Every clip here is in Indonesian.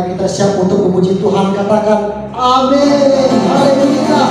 Mari kita siap untuk memuji Tuhan, katakan amin. Haleluya.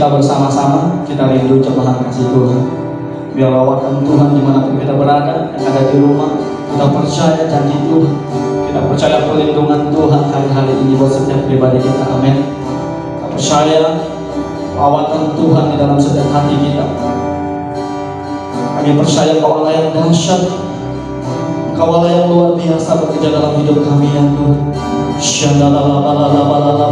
Bersama-sama kita rindu curahan kasih Tuhan. Biar lawatan Tuhan dimanapun kita berada, yang ada di rumah, kita percaya janji Tuhan, kita percaya perlindungan Tuhan hari-hari ini buat setiap pribadi kita. Amin. Kita percaya lawatan Tuhan di dalam setiap hati kita. Kami percaya Kau Allah yang dahsyat, Kau Allah yang luar biasa bekerja dalam hidup kami ya Tuhan. Ya la la la la la la la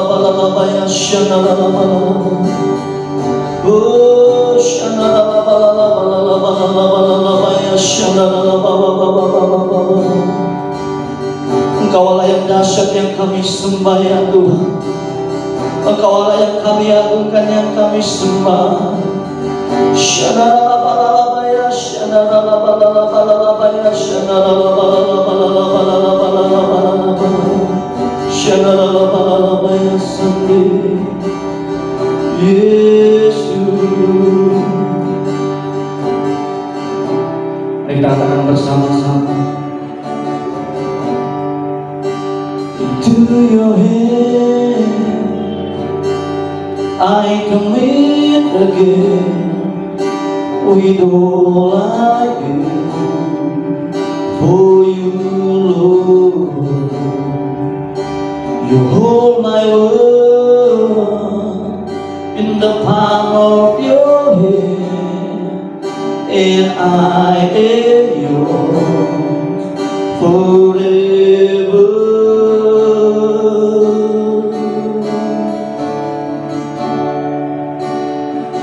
la la la ya shana la la la la oh shana la la la la la la la la la ya shana la la la la. Engkau Allah yang dahsyat yang kami sembah ya Tuhan. Engkau Allah yang kami agungkan, yang kami sembah. Shana la la la la ya shana la la la la la ya shana la la la la la la. Shana la la la la ya sendiri. your hand, I commit again with all I am for you, Lord. You hold my world in the palm of your hand, and I am yours forever.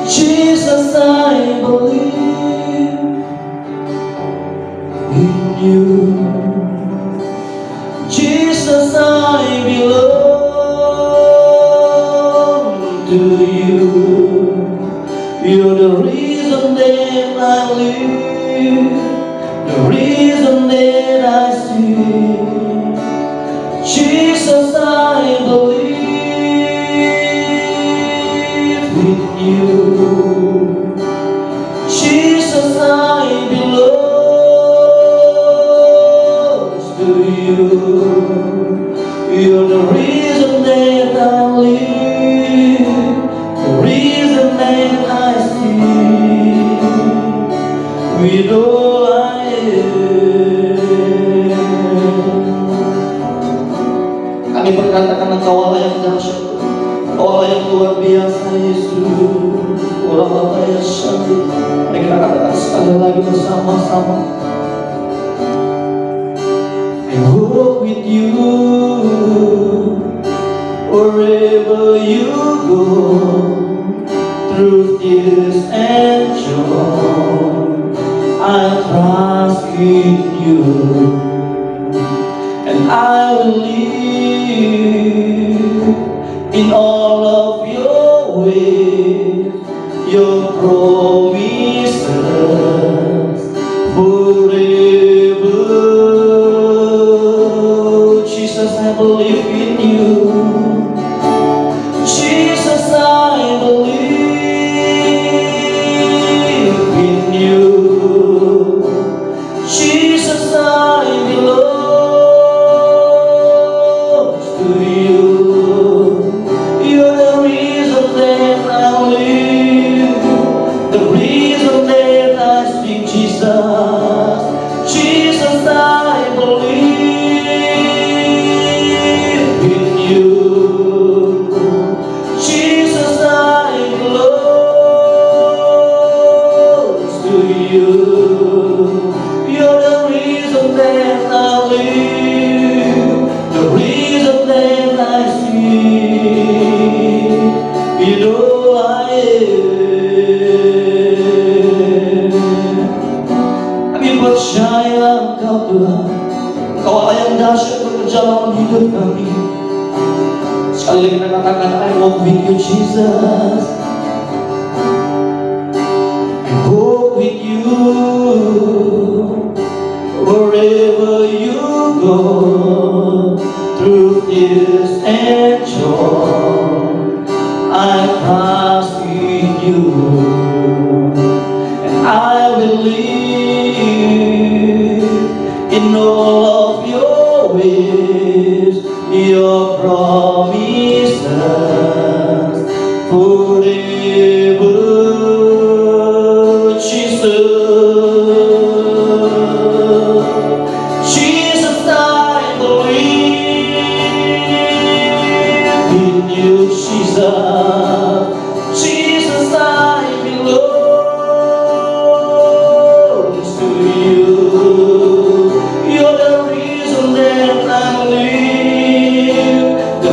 Jesus, I believe in you. Jesus, I belong to you. You're the reason that I live, the reason that I see. Jesus, I believe in you. Jesus, I belong to you. You're the reason that I live, the reason that I see, with all I am. Kami berkatakan Engkau Allah yang dahsyat, Engkau Allah yang luar biasa, Yesus. Orang apa ya syahid. Mari kita katakan sekali lagi bersama-sama. I walk with you wherever you go, through tears and joy. I trust in you, and I will live in all of your ways, your promises forever. Jesus, I believe in you. Jesus, I believe in you. Jesus, I belong to you. You're the reason that I live, the reason that I speak. Jesus, Jesus, I believe in you. Jesus, I belong to you. You're the reason that I live, the reason that I see, you know I am. Kami percaya Engkau Tuhan, Engkau Allah yang dahsyat bekerja dalam hidup kami. Sekali lagi kita katakan, I walk with you, Jesus. I walk with you wherever you go, through tears and joy. I trust in you, and I will live in all of your ways, your promises forever. Jesus, I believe in you. Jesus, I belong to you. You're the reason that I live, the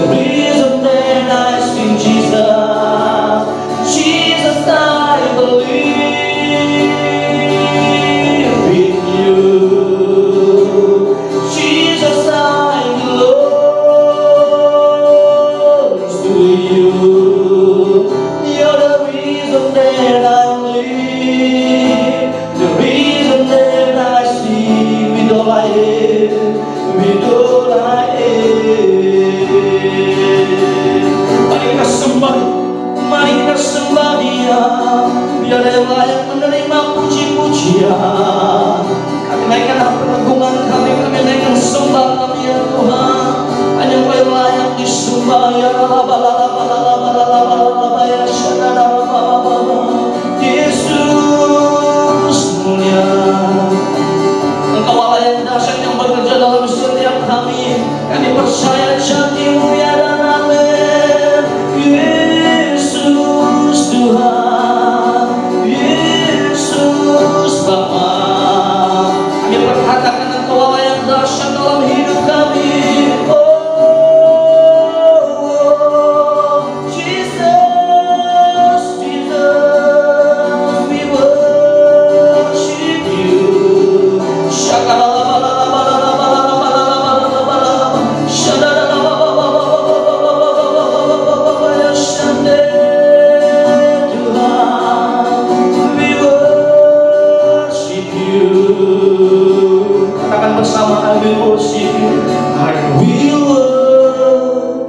katakan bersama, I will worship you. I will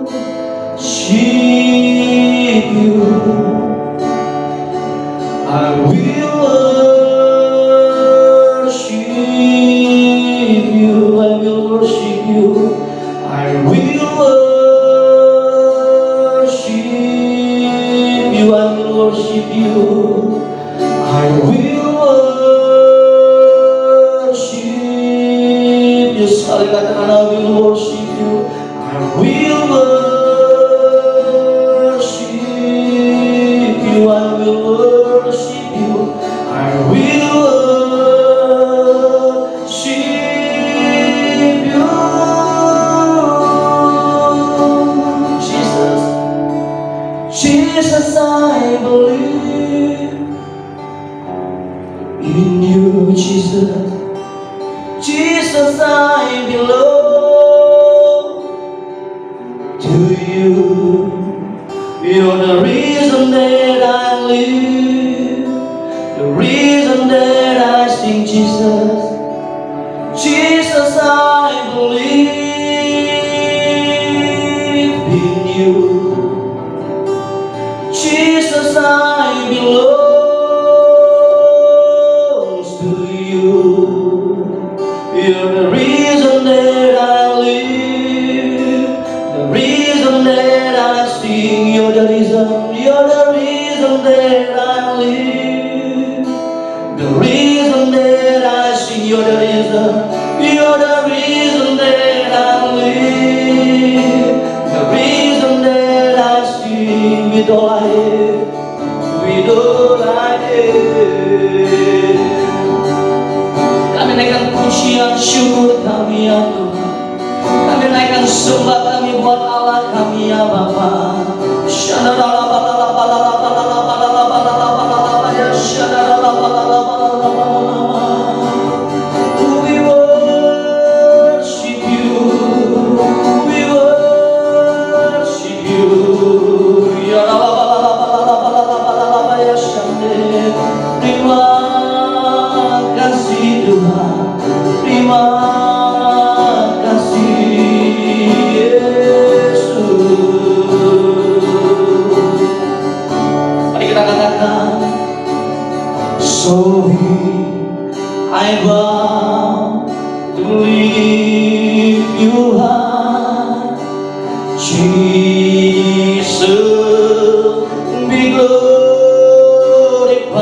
worship you. I will worship you. I will worship you. I will worship you. I will worship you. I will worship you. Sekali katakan, I will worship you. I will worship you. I will worship you. I will worship you. Jesus, Jesus, I believe in you, Jesus. Jesus, I belong to you. You're the reason that I live, the reason that I sing, Jesus. Jesus, I believe in you. Jesus, I belong to you. You're the reason that I live, the reason that I sing. You're the reason that I live, the reason that I sing. You're the reason that I live, the reason that I sing. With all I have, with all I have. Kami naikkan pujian syukur kami ya Tuhan. Kami naikkan sembah kami buat Allah kami ya Bapa. We worship you, we worship you. Terima kasih Tuhan, terima kasih Yesus. Mari kita katakan, so I bow to lift you high, Jesus, be glorified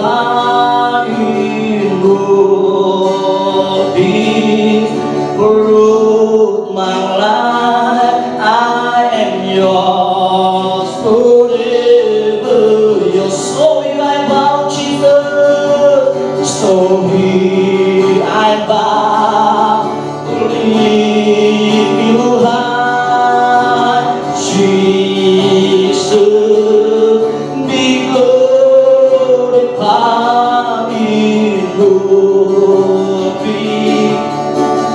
in all things. For my life, I am yours forever. Your soul I bow, Jesus. So here I bow to lift you high, Jesus, be glorified in glory.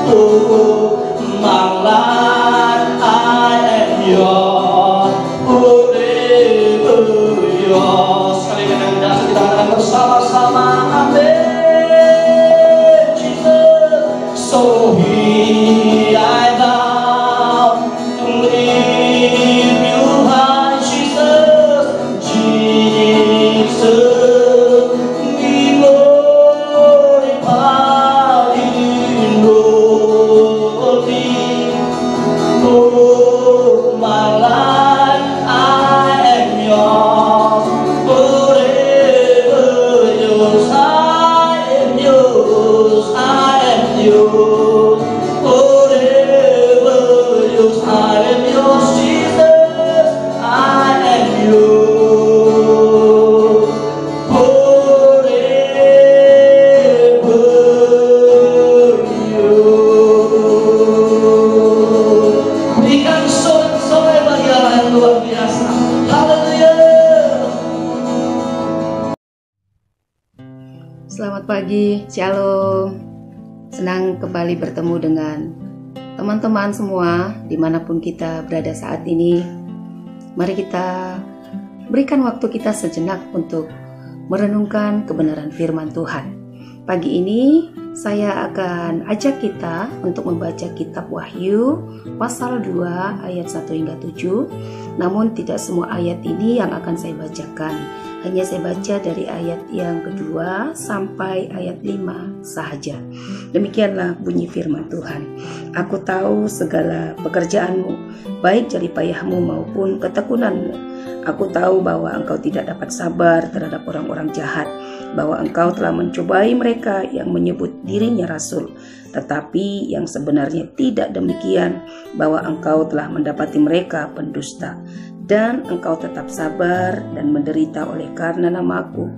Oh, my life, I am yours forever, yours. Sekali dengan dasar kita katakan bersama-sama, amin. Jesus, so here I bow to lift you high, Jesus, Jesus, be glorified in glory. Oh, my life, I am yours forever, yours, I am yours, I am yours forever, yours, I am yours, Jesus, I am yours forever, yours. Berikan sorak-sorai bagi Allah yang luar biasa. Haleluya. Selamat pagi, Shalom. Senang kembali bertemu dengan teman-teman semua dimanapun kita berada saat ini. Mari kita berikan waktu kita sejenak untuk merenungkan kebenaran firman Tuhan. Pagi ini Saya akan ajak kita untuk membaca kitab Wahyu pasal 2 ayat 1 hingga 7. Namun tidak semua ayat ini yang akan saya bacakan. Hanya saya baca dari ayat yang kedua sampai ayat 5 sahaja. Demikianlah bunyi firman Tuhan. Aku tahu segala pekerjaanmu, baik jeripayahmu maupun ketekunanmu. Aku tahu bahwa engkau tidak dapat sabar terhadap orang-orang jahat, bahwa engkau telah mencobai mereka yang menyebut dirinya rasul, tetapi yang sebenarnya tidak demikian, bahwa engkau telah mendapati mereka pendusta, dan engkau tetap sabar dan menderita oleh karena namaku,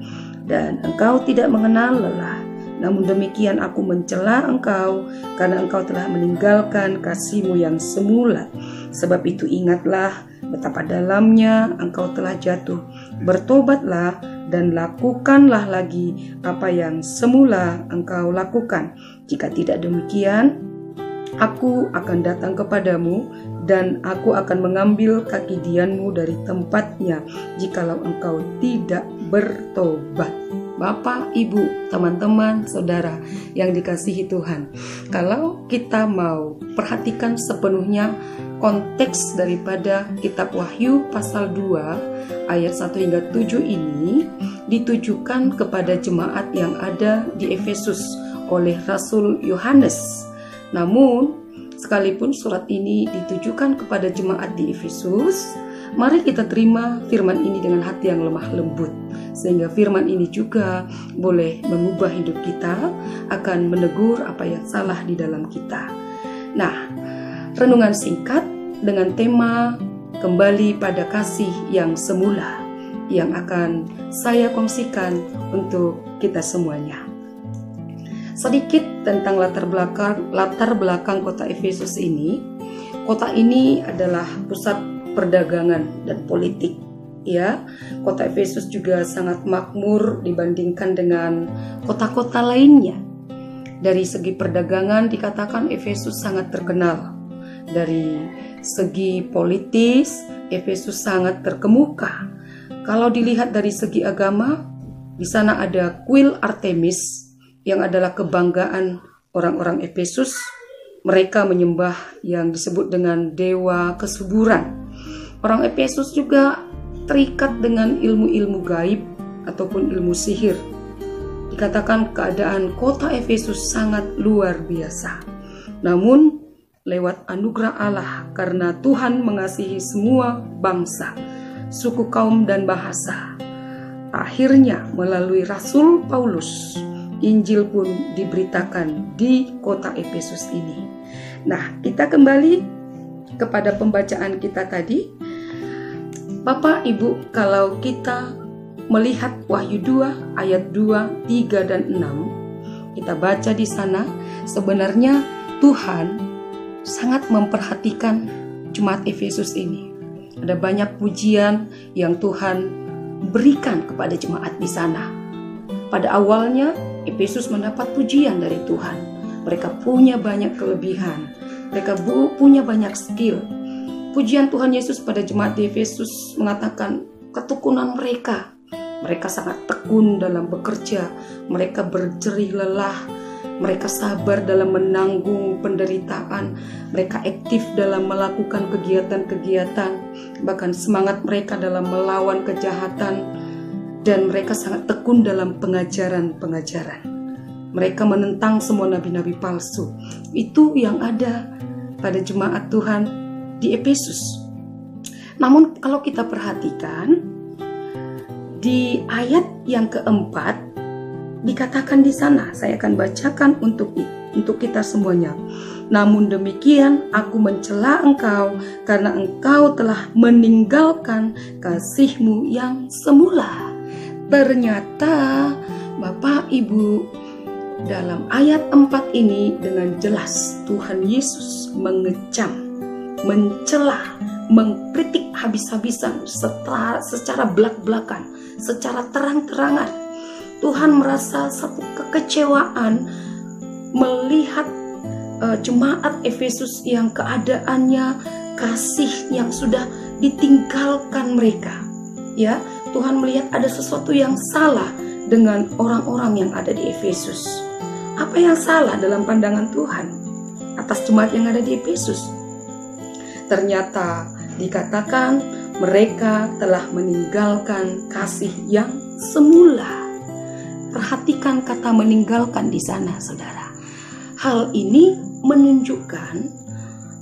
dan engkau tidak mengenal lelah. Namun demikian aku mencela engkau, karena engkau telah meninggalkan kasihmu yang semula. Sebab itu ingatlah betapa dalamnya engkau telah jatuh. Bertobatlah dan lakukanlah lagi apa yang semula engkau lakukan. Jika tidak demikian, aku akan datang kepadamu dan aku akan mengambil kaki dianmu dari tempatnya jikalau engkau tidak bertobat. Bapak, Ibu, teman-teman, saudara yang dikasihi Tuhan, kalau kita mau perhatikan sepenuhnya konteks daripada kitab Wahyu pasal 2 ayat 1 hingga 7 ini ditujukan kepada jemaat yang ada di Efesus oleh Rasul Yohanes. Namun sekalipun surat ini ditujukan kepada jemaat di Efesus, mari kita terima firman ini dengan hati yang lemah lembut, sehingga firman ini juga boleh mengubah hidup kita, akan menegur apa yang salah di dalam kita. Nah, renungan singkat dengan tema kembali pada kasih yang semula yang akan saya kongsikan untuk kita semuanya. Sedikit tentang latar belakang kota Efesus ini. Kota ini adalah pusat perdagangan dan politik. Ya, kota Efesus juga sangat makmur dibandingkan dengan kota-kota lainnya. Dari segi perdagangan dikatakan Efesus sangat terkenal. Dari segi politis, Efesus sangat terkemuka. Kalau dilihat dari segi agama, di sana ada kuil Artemis yang adalah kebanggaan orang-orang Efesus. Mereka menyembah yang disebut dengan dewa kesuburan. Orang Efesus juga terikat dengan ilmu-ilmu gaib ataupun ilmu sihir. Dikatakan keadaan kota Efesus sangat luar biasa. Namun lewat anugerah Allah, karena Tuhan mengasihi semua bangsa, suku, kaum, dan bahasa, akhirnya melalui Rasul Paulus, Injil pun diberitakan di kota Efesus ini. Nah, kita kembali kepada pembacaan kita tadi. Bapak, Ibu, kalau kita melihat Wahyu 2 ayat 2, 3, dan 6, kita baca di sana sebenarnya Tuhan sangat memperhatikan jemaat Efesus ini. Ada banyak pujian yang Tuhan berikan kepada jemaat di sana. Pada awalnya Efesus mendapat pujian dari Tuhan. Mereka punya banyak kelebihan. Mereka punya banyak skill. Pujian Tuhan Yesus pada jemaat di Efesus mengatakan ketekunan mereka. Mereka sangat tekun dalam bekerja. Mereka berjerih lelah. Mereka sabar dalam menanggung penderitaan. Mereka aktif dalam melakukan kegiatan-kegiatan. Bahkan semangat mereka dalam melawan kejahatan. Dan mereka sangat tekun dalam pengajaran-pengajaran. Mereka menentang semua nabi-nabi palsu. Itu yang ada pada jemaat Tuhan di Efesus. Namun kalau kita perhatikan, di ayat yang keempat dikatakan di sana, saya akan bacakan untuk kita semuanya. Namun demikian aku mencela engkau, karena engkau telah meninggalkan kasihmu yang semula. Ternyata Bapak Ibu, dalam ayat 4 ini dengan jelas Tuhan Yesus mengecam, mencela, mengkritik habis-habisan secara belak-belakan, secara terang-terangan. Tuhan merasa satu kekecewaan melihat jemaat Efesus yang keadaannya kasih yang sudah ditinggalkan mereka. Ya, Tuhan melihat ada sesuatu yang salah dengan orang-orang yang ada di Efesus. Apa yang salah dalam pandangan Tuhan atas jemaat yang ada di Efesus? Ternyata dikatakan mereka telah meninggalkan kasih yang semula. Perhatikan kata meninggalkan di sana, saudara. Hal ini menunjukkan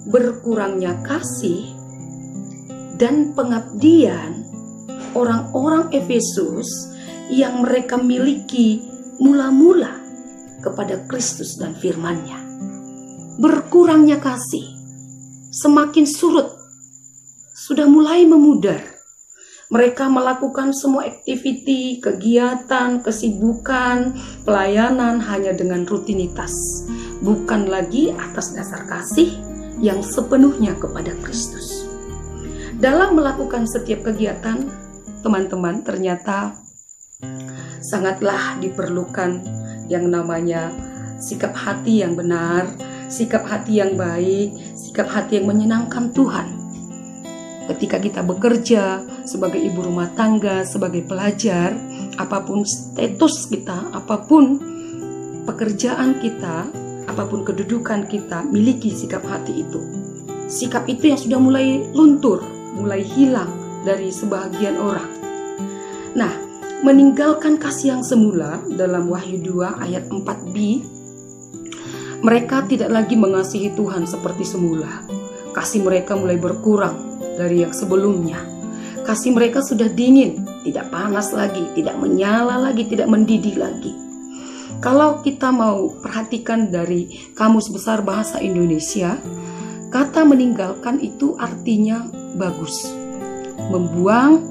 berkurangnya kasih dan pengabdian orang-orang Efesus yang mereka miliki mula-mula kepada Kristus dan firman-Nya. Berkurangnya kasih, semakin surut, sudah mulai memudar. Mereka melakukan semua aktiviti, kegiatan, kesibukan, pelayanan hanya dengan rutinitas, bukan lagi atas dasar kasih yang sepenuhnya kepada Kristus. Dalam melakukan setiap kegiatan, teman-teman, ternyata sangatlah diperlukan yang namanya sikap hati yang benar, sikap hati yang baik, sikap hati yang menyenangkan Tuhan. Ketika kita bekerja sebagai ibu rumah tangga, sebagai pelajar, apapun status kita, apapun pekerjaan kita, apapun kedudukan kita, miliki sikap hati itu. Sikap itu yang sudah mulai luntur, mulai hilang dari sebagian orang. Nah, meninggalkan kasih yang semula dalam Wahyu 2 ayat 4b, mereka tidak lagi mengasihi Tuhan seperti semula. Kasih mereka mulai berkurang dari yang sebelumnya. Kasih mereka sudah dingin, tidak panas lagi, tidak menyala lagi, tidak mendidih lagi. Kalau kita mau perhatikan dari Kamus Besar Bahasa Indonesia, kata meninggalkan itu artinya bagus. Membuang,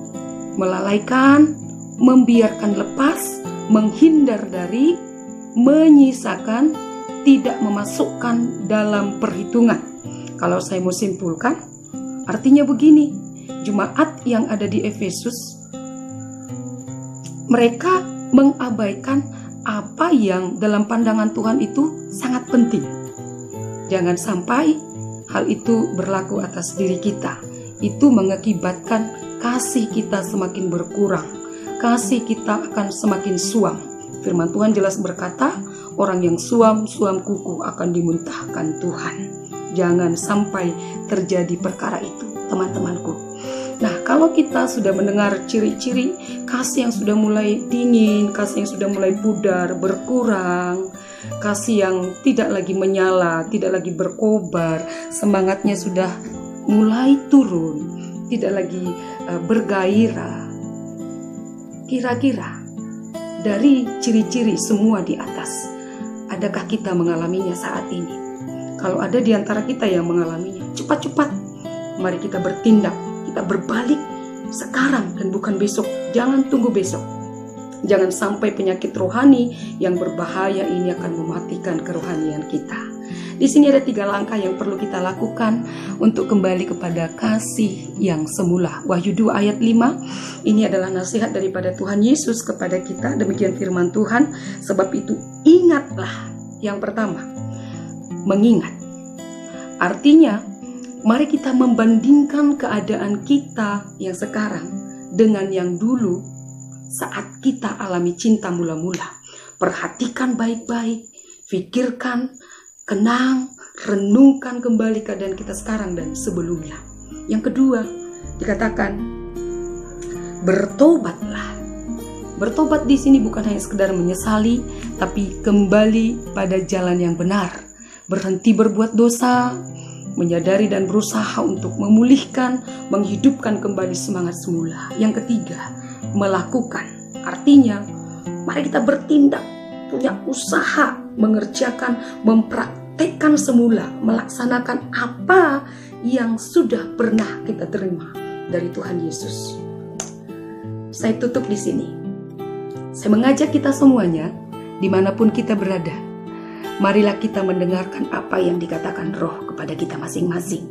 melalaikan, membiarkan lepas, menghindar dari, menyisakan, tidak memasukkan dalam perhitungan. Kalau saya mau simpulkan, artinya begini, jemaat yang ada di Efesus, mereka mengabaikan apa yang dalam pandangan Tuhan itu sangat penting. Jangan sampai hal itu berlaku atas diri kita. Itu mengakibatkan kasih kita semakin berkurang. Kasih kita akan semakin suam. Firman Tuhan jelas berkata, orang yang suam kuku akan dimuntahkan Tuhan. Jangan sampai terjadi perkara itu, teman-temanku. Nah, kalau kita sudah mendengar ciri-ciri kasih yang sudah mulai dingin, kasih yang sudah mulai pudar, berkurang, kasih yang tidak lagi menyala, tidak lagi berkobar, semangatnya sudah mulai turun, tidak lagi bergairah. Kira-kira dari ciri-ciri semua di atas, adakah kita mengalaminya saat ini? Kalau ada di antara kita yang mengalaminya, cepat-cepat mari kita bertindak, kita berbalik sekarang dan bukan besok. Jangan tunggu besok. Jangan sampai penyakit rohani yang berbahaya ini akan mematikan kerohanian kita. Di sini ada 3 langkah yang perlu kita lakukan untuk kembali kepada kasih yang semula. Wahyu 2 ayat 5, ini adalah nasihat daripada Tuhan Yesus kepada kita. Demikian firman Tuhan. Sebab itu ingatlah, yang pertama, mengingat. Artinya, mari kita membandingkan keadaan kita yang sekarang dengan yang dulu saat kita alami cinta mula-mula. Perhatikan baik-baik, pikirkan, kenang, renungkan kembali keadaan kita sekarang dan sebelumnya. Yang kedua, dikatakan bertobatlah. Bertobat di sini bukan hanya sekedar menyesali, tapi kembali pada jalan yang benar. Berhenti berbuat dosa, menyadari dan berusaha untuk memulihkan, menghidupkan kembali semangat semula. Yang ketiga, melakukan. Artinya, mari kita bertindak, punya usaha, mengerjakan, mempraktekkan semula, melaksanakan apa yang sudah pernah kita terima dari Tuhan Yesus. Saya tutup di sini. Saya mengajak kita semuanya, dimanapun kita berada, marilah kita mendengarkan apa yang dikatakan Roh kepada kita masing-masing.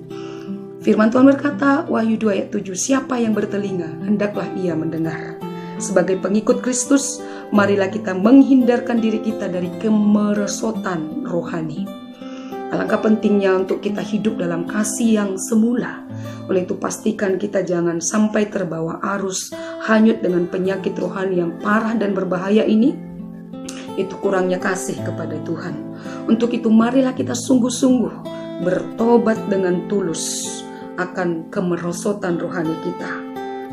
Firman Tuhan berkata, Wahyu 2 ayat 7, siapa yang bertelinga, hendaklah ia mendengar. Sebagai pengikut Kristus, marilah kita menghindarkan diri kita dari kemerosotan rohani. Alangkah pentingnya untuk kita hidup dalam kasih yang semula. Oleh itu pastikan kita jangan sampai terbawa arus hanyut dengan penyakit rohani yang parah dan berbahaya ini, itu kurangnya kasih kepada Tuhan. Untuk itu marilah kita sungguh-sungguh bertobat dengan tulus akan kemerosotan rohani kita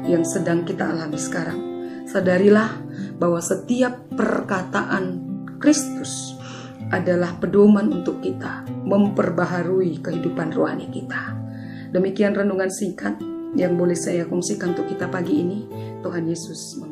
yang sedang kita alami sekarang. Sadarilah bahwa setiap perkataan Kristus adalah pedoman untuk kita memperbaharui kehidupan rohani kita. Demikian renungan singkat yang boleh saya kongsikan untuk kita pagi ini. Tuhan Yesus memberkati.